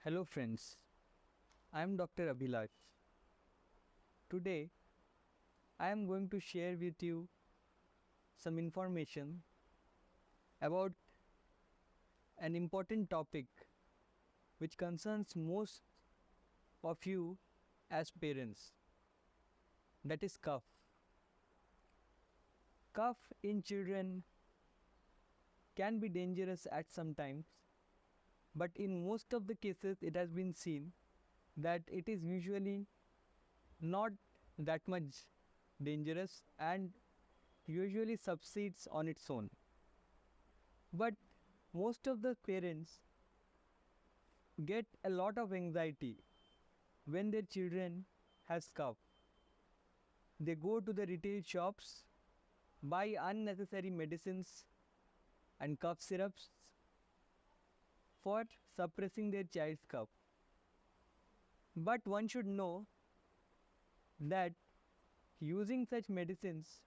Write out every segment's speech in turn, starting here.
Hello friends, I am Dr. Abhilash. Today I am going to share with you some information about an important topic which concerns most of you as parents, that is cough. Cough in children can be dangerous at some times, but in most of the cases it has been seen that it is usually not that much dangerous and usually subsides on its own. But most of the parents get a lot of anxiety when their children has cough. They go to the retail shops, buy unnecessary medicines and cough syrups for suppressing their child's cough. But one should know that using such medicines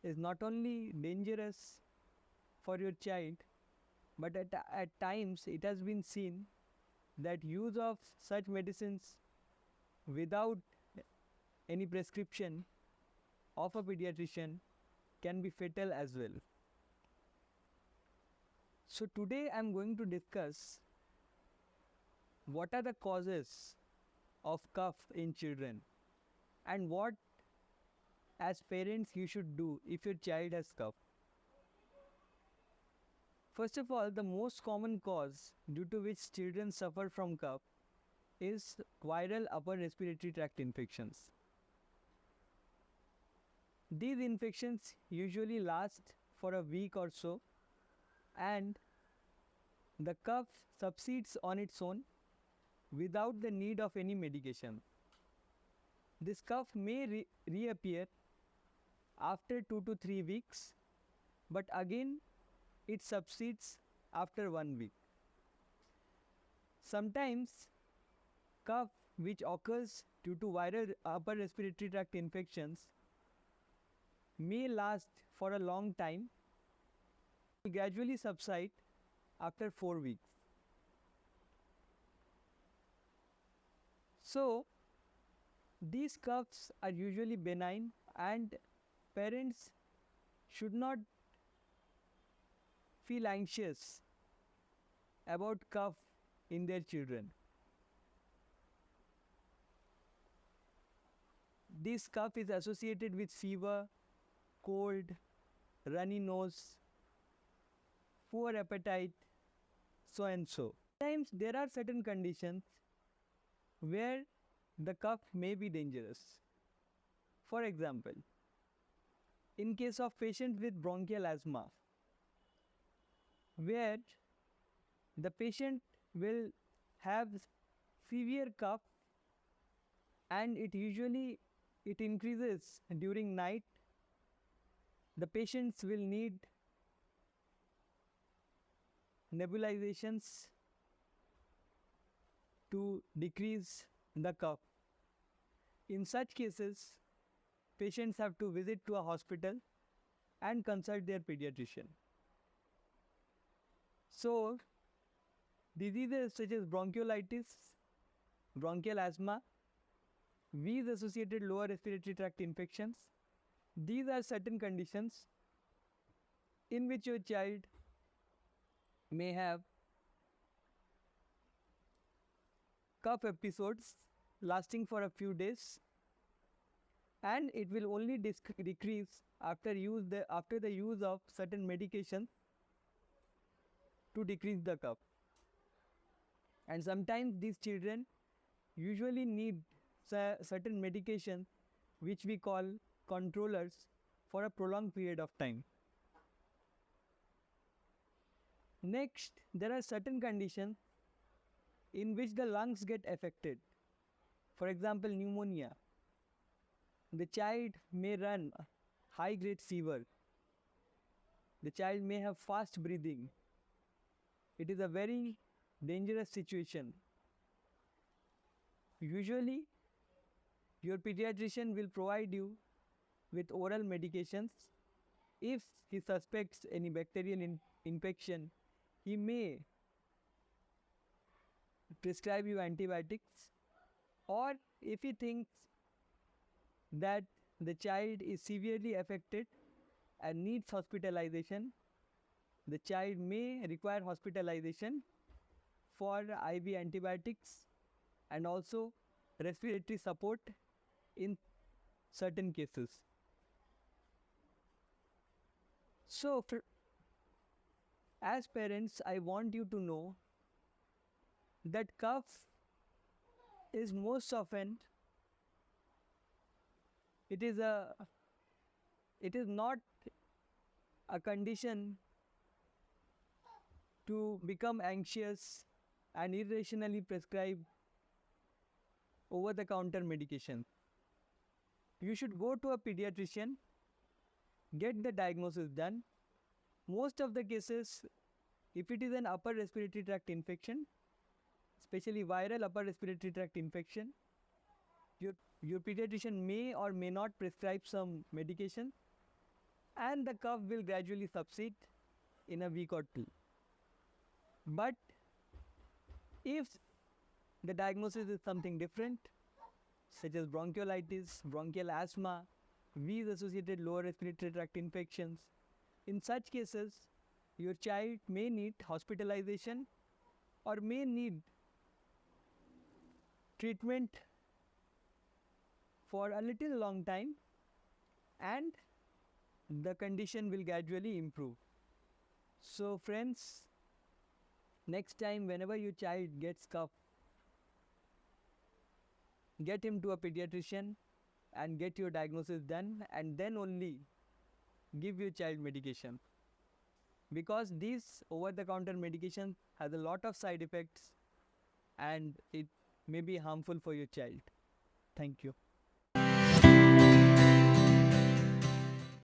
is not only dangerous for your child, but at times it has been seen that use of such medicines without any prescription of a pediatrician can be fatal as well. So today I am going to discuss what are the causes of cough in children and what as parents you should do if your child has cough. First of all, the most common cause due to which children suffer from cough is viral upper respiratory tract infections. These infections usually last for a week or so, and the cough subsides on its own without the need of any medication. This cough may reappear after 2 to 3 weeks, but again it subsides after 1 week. Sometimes cough which occurs due to viral upper respiratory tract infections may last for a long time, gradually subside after 4 weeks. So these coughs are usually benign and parents should not feel anxious about cough in their children. This cough is associated with fever, cold, runny nose, poor appetite, so and so. Sometimes there are certain conditions where the cough may be dangerous. For example, in case of patients with bronchial asthma, where the patient will have severe cough and it increases during night, the patients will need nebulizations to decrease the cough. In such cases, patients have to visit to a hospital and consult their pediatrician. So, diseases such as bronchiolitis, bronchial asthma, wheeze-associated lower respiratory tract infections, these are certain conditions in which your child may have cough episodes lasting for a few days, and it will only decrease after the use of certain medication to decrease the cough. And sometimes these children usually need certain medication which we call controllers for a prolonged period of time. Next, there are certain conditions in which the lungs get affected. For example, pneumonia. The child may run high-grade fever. The child may have fast breathing. It is a very dangerous situation. Usually, your pediatrician will provide you with oral medications. If he suspects any bacterial infection, he may prescribe you antibiotics, or if he thinks that the child is severely affected and needs hospitalization, the child may require hospitalization for IV antibiotics and also respiratory support in certain cases. So, as parents, I want you to know that cough is most often it is not a condition to become anxious and irrationally prescribe over the counter medication. You should go to a pediatrician, get the diagnosis done. Most of the cases, if it is an upper respiratory tract infection, especially viral upper respiratory tract infection, your pediatrician may or may not prescribe some medication, and the cough will gradually subside in a week or two. But if the diagnosis is something different, such as bronchiolitis, bronchial asthma, wheeze-associated lower respiratory tract infections, in such cases, your child may need hospitalization or may need treatment for a little long time, and the condition will gradually improve. So friends, next time whenever your child gets cough, get him to a pediatrician and get your diagnosis done, and then only give your child medication, because these over-the-counter medication has a lot of side effects and it may be harmful for your child. Thank you.